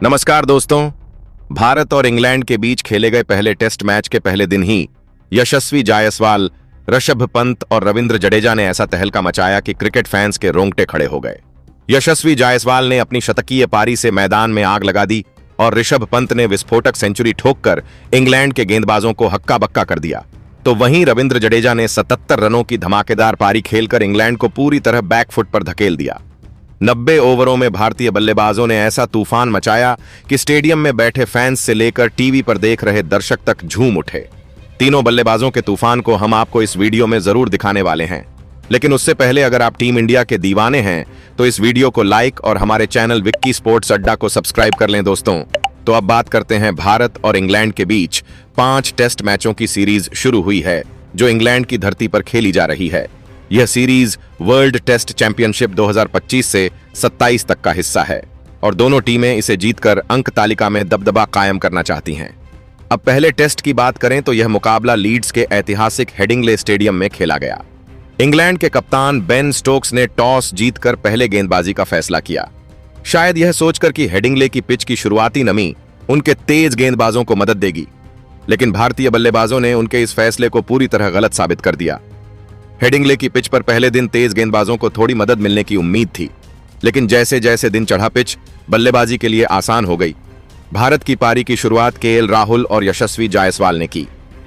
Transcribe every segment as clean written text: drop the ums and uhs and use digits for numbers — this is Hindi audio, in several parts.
नमस्कार दोस्तों। भारत और इंग्लैंड के बीच खेले गए पहले टेस्ट मैच के पहले दिन ही यशस्वी जायसवाल, ऋषभ पंत और रविंद्र जडेजा ने ऐसा तहलका मचाया कि क्रिकेट फैंस के रोंगटे खड़े हो गए। यशस्वी जायसवाल ने अपनी शतकीय पारी से मैदान में आग लगा दी और ऋषभ पंत ने विस्फोटक सेंचुरी ठोककर इंग्लैंड के गेंदबाजों को हक्का बक्का कर दिया। तो वहीं रविंद्र जडेजा ने 77 रनों की धमाकेदार पारी खेलकर इंग्लैंड को पूरी तरह बैकफुट पर धकेल दिया। 90 ओवरों में भारतीय बल्लेबाजों ने ऐसा तूफान मचाया कि स्टेडियम में बैठे फैंस से लेकर टीवी पर देख रहे दर्शक तक झूम उठे। तीनों बल्लेबाजों के तूफान को हम आपको इस वीडियो में जरूर दिखाने वाले हैं, लेकिन उससे पहले अगर आप टीम इंडिया के दीवाने हैं तो इस वीडियो को लाइक और हमारे चैनल विक्की स्पोर्ट्स अड्डा को सब्सक्राइब कर लें। दोस्तों, तो अब बात करते हैं भारत और इंग्लैंड के बीच 5 टेस्ट मैचों की सीरीज शुरू हुई है जो इंग्लैंड की धरती पर खेली जा रही है। यह सीरीज वर्ल्ड टेस्ट चैंपियनशिप 2025 से 27 तक का हिस्सा है और दोनों टीमें इसे जीतकर अंक तालिका में दबदबा कायम करना चाहती हैं। अब पहले टेस्ट की बात करें तो यह मुकाबला लीड्स के ऐतिहासिक हेडिंग्ले स्टेडियम में खेला गया। इंग्लैंड के कप्तान बेन स्टोक्स ने टॉस जीतकर पहले गेंदबाजी का फैसला किया, शायद यह सोचकर कि हेडिंग्ले की पिच की शुरुआती नमी उनके तेज गेंदबाजों को मदद देगी, लेकिन भारतीय बल्लेबाजों ने उनके इस फैसले को पूरी तरह गलत साबित कर दिया। हेडिंग्ले की पिच पर पहले दिन तेज गेंदबाजों को थोड़ी मदद मिलने की उम्मीद थी, लेकिन जैसे जैसे दिन चढ़ा पिच बल्लेबाजी के लिए आसान हो गई। भारत की पारी की शुरुआत केएल राहुल और यशस्वी जायसवाल ने की।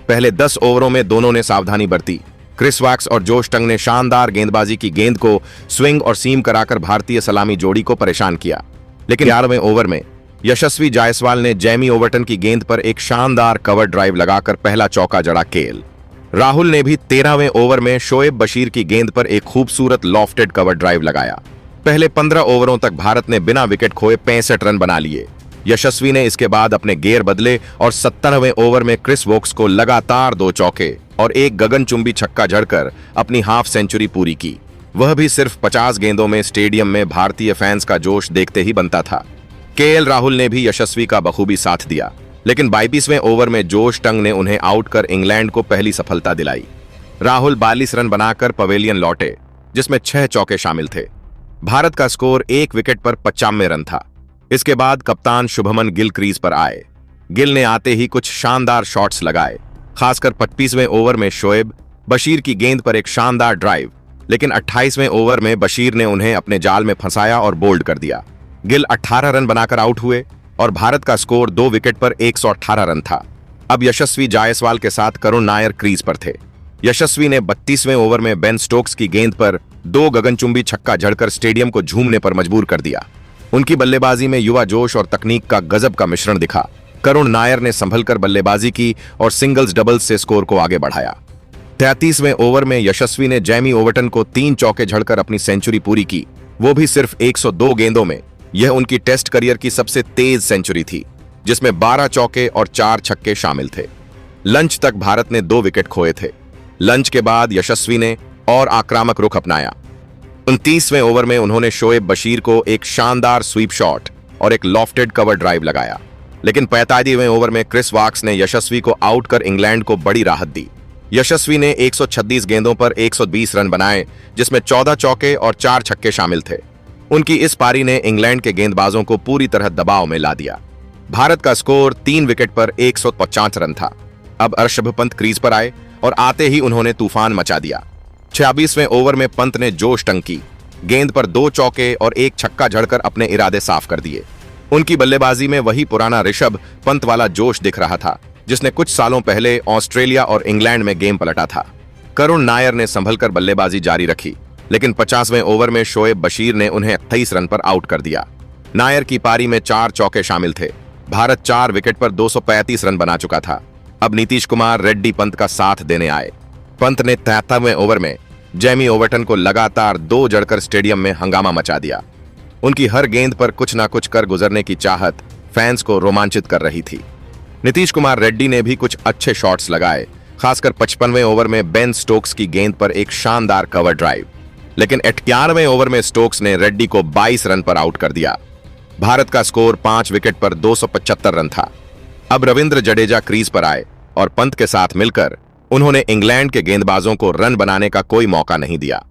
पहले 10 ओवरों में दोनों ने सावधानी बरती। क्रिस वॉक्स और जोश टंग ने शानदार गेंदबाजी की गेंद को स्विंग और सीम कराकर भारतीय सलामी जोड़ी को परेशान किया, लेकिन 11वें ओवर में यशस्वी जायसवाल ने जैमी ओवर्टन की गेंद पर एक शानदार कवर ड्राइव लगाकर पहला चौका जड़ा। केएल राहुल ने भी 13वें ओवर में शोएब बशीर की गेंद पर एक खूबसूरत लॉफ्टेड कवर ड्राइव लगाया। पहले 15 ओवरों तक भारत ने बिना विकेट खोए 65 रन बना लिए। यशस्वी ने इसके बाद अपने गेयर बदले और 17वें ओवर में क्रिस वोक्स को लगातार 2 चौके और एक गगनचुंबी छक्का जड़कर अपनी हाफ सेंचुरी पूरी की। वह भी सिर्फ 50 गेंदों में। स्टेडियम में भारतीय फैंस का जोश देखते ही बनता था। केएल राहुल ने भी यशस्वी का बखूबी साथ दिया, लेकिन 22वें ओवर में जोश टंग ने उन्हें आउट कर इंग्लैंड को पहली सफलता दिलाई। राहुल 42 रन बनाकर पवेलियन लौटे, जिसमें 6 चौके शामिल थे। भारत का स्कोर 1 विकेट पर 95 रन था। इसके बाद कप्तान शुभमन गिल क्रीज पर आए। गिल ने आते ही कुछ शानदार शॉट्स लगाए, खासकर 25वें ओवर में शोएब बशीर की गेंद पर एक शानदार ड्राइव, लेकिन 28वें ओवर में बशीर ने उन्हें अपने जाल में फंसाया और बोल्ड कर दिया। गिल 18 रन बनाकर आउट हुए और भारत का स्कोर 2 विकेट पर 118 रन था। अब यशस्वी जायसवाल के साथ करुण नायर क्रीज पर थे। यशस्वी ने 32वें ओवर में बेन स्टोक्स की गेंद पर 2 गगनचुंबी छक्का जड़कर स्टेडियम को झूमने पर मजबूर कर दिया। उनकी बल्लेबाजी में युवा जोश और तकनीक का गजब का मिश्रण दिखा। करुण नायर ने संभलकर बल्लेबाजी की और सिंगल्स डबल्स से स्कोर को आगे बढ़ाया। 33वें ओवर में यशस्वी ने जैमी ओवर्टन को 3 चौके झड़कर अपनी सेंचुरी पूरी की, वो भी सिर्फ 102 गेंदों में। यह उनकी टेस्ट करियर की सबसे तेज सेंचुरी थी, जिसमें 12 चौके और 4 छक्के शामिल थे। लंच तक भारत ने 2 विकेट खोए थे। लंच के बाद यशस्वी ने और आक्रामक रुख अपनाया। 29वें ओवर में उन्होंने शोएब बशीर को एक शानदार स्वीप शॉट और एक लॉफ्टेड कवर ड्राइव लगाया, लेकिन 45वें ओवर में क्रिस वॉक्स ने यशस्वी को आउट कर इंग्लैंड को बड़ी राहत दी। यशस्वी ने 136 गेंदों पर 120 रन बनाए, जिसमें 14 चौके और 4 छक्के शामिल थे। उनकी इस पारी ने इंग्लैंड के गेंदबाजों को पूरी तरह दबाव में ला दिया। भारत का स्कोर 3 विकेट पर 150 रन था। अब ऋषभ पंत क्रीज पर आए और आते ही उन्होंने तूफान मचा दिया। 26वें ओवर में पंत ने जोश टंग की गेंद पर 2 चौके और 1 छक्का झड़कर अपने इरादे साफ कर दिए। उनकी बल्लेबाजी में वही पुराना ऋषभ पंत वाला जोश दिख रहा था, जिसने कुछ सालों पहले ऑस्ट्रेलिया और इंग्लैंड में गेम पलटा था। करुण नायर ने संभलकर बल्लेबाजी जारी रखी, लेकिन 50वें ओवर में शोएब बशीर ने उन्हें 28 रन पर आउट कर दिया। नायर की पारी में 4 चौके शामिल थे। भारत 4 विकेट पर 235 रन बना चुका था। अब नीतीश कुमार रेड्डी पंत का साथ देने आए। पंत ने 73वें ओवर में जैमी ओवर्टन को लगातार 2 जड़कर स्टेडियम में हंगामा मचा दिया। उनकी हर गेंद पर कुछ ना कुछ कर गुजरने की चाहत फैंस को रोमांचित कर रही थी। नीतीश कुमार रेड्डी ने भी कुछ अच्छे शॉट्स लगाए, खासकर 55वें ओवर में बेन स्टोक्स की गेंद पर एक शानदार कवर ड्राइव, लेकिन 11वें ओवर में स्टोक्स ने रेड्डी को 22 रन पर आउट कर दिया। भारत का स्कोर 5 विकेट पर 275 रन था। अब रविंद्र जडेजा क्रीज पर आए और पंत के साथ मिलकर उन्होंने इंग्लैंड के गेंदबाजों को रन बनाने का कोई मौका नहीं दिया।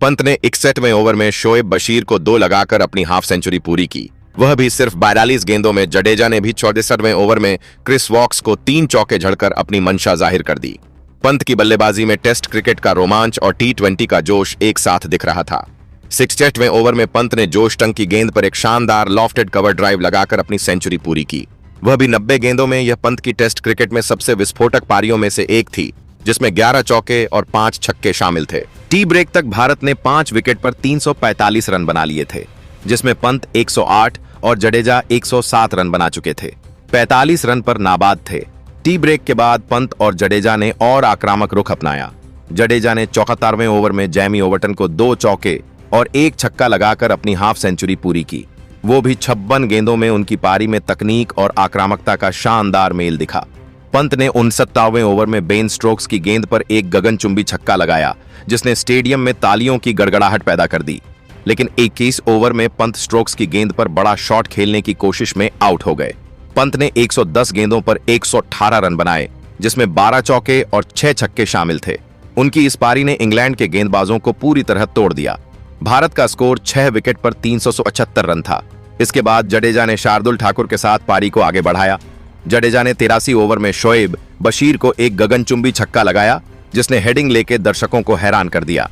पंत ने 61वें ओवर में शोएब बशीर को 2 लगाकर अपनी हाफ सेंचुरी पूरी की वह भी सिर्फ 42 गेंदों में। जडेजा ने भी 64वें ओवर में क्रिस वॉक्स को 3 चौके झड़कर अपनी मंशा जाहिर कर दी। पंत की बल्लेबाजी में टेस्ट क्रिकेट का रोमांच और टी20 का जोश एक साथ दिख रहा था। 66वें ओवर में पंत ने जोश टंग की गेंद पर एक शानदार लॉफ्टेड कवर ड्राइव लगाकर अपनी सेंचुरी पूरी की। वह भी 90 गेंदों में। यह पंत की टेस्ट क्रिकेट में सबसे विस्फोटक पारियों में से एक थी, जिसमें 11 चौके और 5 छक्के शामिल थे। टी ब्रेक तक भारत ने 5 विकेट पर 345 रन बना लिए थे, जिसमें पंत 108 और जडेजा 107 रन बना चुके थे। 45 रन पर नाबाद थे। टी ब्रेक के बाद पंत और जडेजा ने और आक्रामक रुख अपनाया। जडेजा ने 74वें ओवर में जैमी ओवर्टन को 2 चौके और 1 छक्का लगाकर अपनी हाफ सेंचुरी पूरी की। वो भी 56 गेंदों में। उनकी पारी में तकनीक और आक्रामकता का शानदार मेल दिखा। पंत ने 69वें ओवर में बेन स्टोक्स की गेंद पर एक गगनचुंबी छक्का लगाया, जिसने स्टेडियम में तालियों की गड़गड़ाहट पैदा कर दी। लेकिन 21 ओवर में पंत स्टोक्स की गेंद पर बड़ा शॉट खेलने की कोशिश में आउट हो गए। पंत ने 110 गेंदों पर 118 रन बनाए, जिसमें 12 चौके और 6 छक्के शामिल थे। उनकी इस पारी ने इंग्लैंड के गेंदबाजों को पूरी तरह तोड़ दिया। भारत का स्कोर 6 विकेट पर 378 रन था। इसके बाद जडेजा ने शार्दुल ठाकुर के साथ पारी को आगे बढ़ाया। जडेजा ने 83 ओवर में शोएब बशीर को एक गगनचुंबी छक्का लगाया, जिसने हेडिंग लेके दर्शकों को हैरान कर दिया।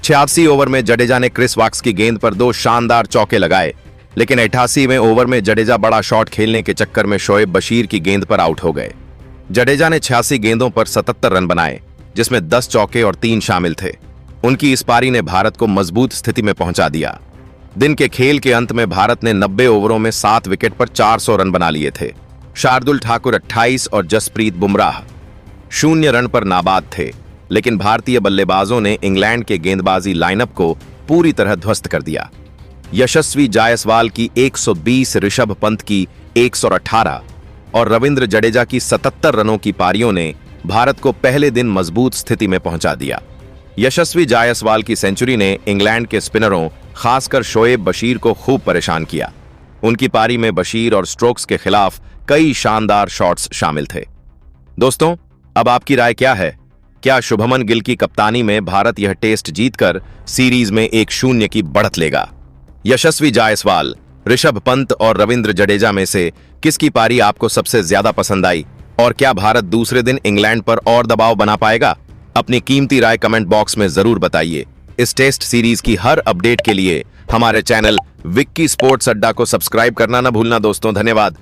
86 ओवर में जडेजा ने क्रिस वॉक्स की गेंद पर 2 शानदार चौके लगाए, लेकिन 88वें ओवर में जडेजा बड़ा शॉट खेलने के चक्कर में शोएब बशीर की गेंद पर आउट हो गए। जडेजा ने 86 गेंदों पर 77 रन बनाए, जिसमें 10 चौके और 3 शामिल थे। उनकी इस पारी ने भारत को मजबूत स्थिति में पहुंचा दिया। दिन के खेल के अंत में भारत ने 90 ओवरों में 7 विकेट पर 400 रन बना लिए थे। शार्दुल ठाकुर 28 और जसप्रीत बुमराह 0 रन पर नाबाद थे, लेकिन भारतीय बल्लेबाजों ने इंग्लैंड के गेंदबाजी लाइनअप को पूरी तरह ध्वस्त कर दिया। यशस्वी जायसवाल की 120, ऋषभ पंत की 118 और रविंद्र जडेजा की 77 रनों की पारियों ने भारत को पहले दिन मजबूत स्थिति में पहुंचा दिया। यशस्वी जायसवाल की सेंचुरी ने इंग्लैंड के स्पिनरों, खासकर शोएब बशीर को खूब परेशान किया। उनकी पारी में बशीर और स्टोक्स के खिलाफ कई शानदार शॉट्स शामिल थे। दोस्तों, अब आपकी राय क्या है? क्या शुभमन गिल की कप्तानी में भारत यह टेस्ट जीतकर सीरीज में 1-0 की बढ़त लेगा? यशस्वी जायसवाल, ऋषभ पंत और रविंद्र जडेजा में से किसकी पारी आपको सबसे ज्यादा पसंद आई? और क्या भारत दूसरे दिन इंग्लैंड पर और दबाव बना पाएगा? अपनी कीमती राय कमेंट बॉक्स में जरूर बताइए। इस टेस्ट सीरीज की हर अपडेट के लिए हमारे चैनल विक्की स्पोर्ट्स अड्डा को सब्सक्राइब करना न भूलना दोस्तों। धन्यवाद।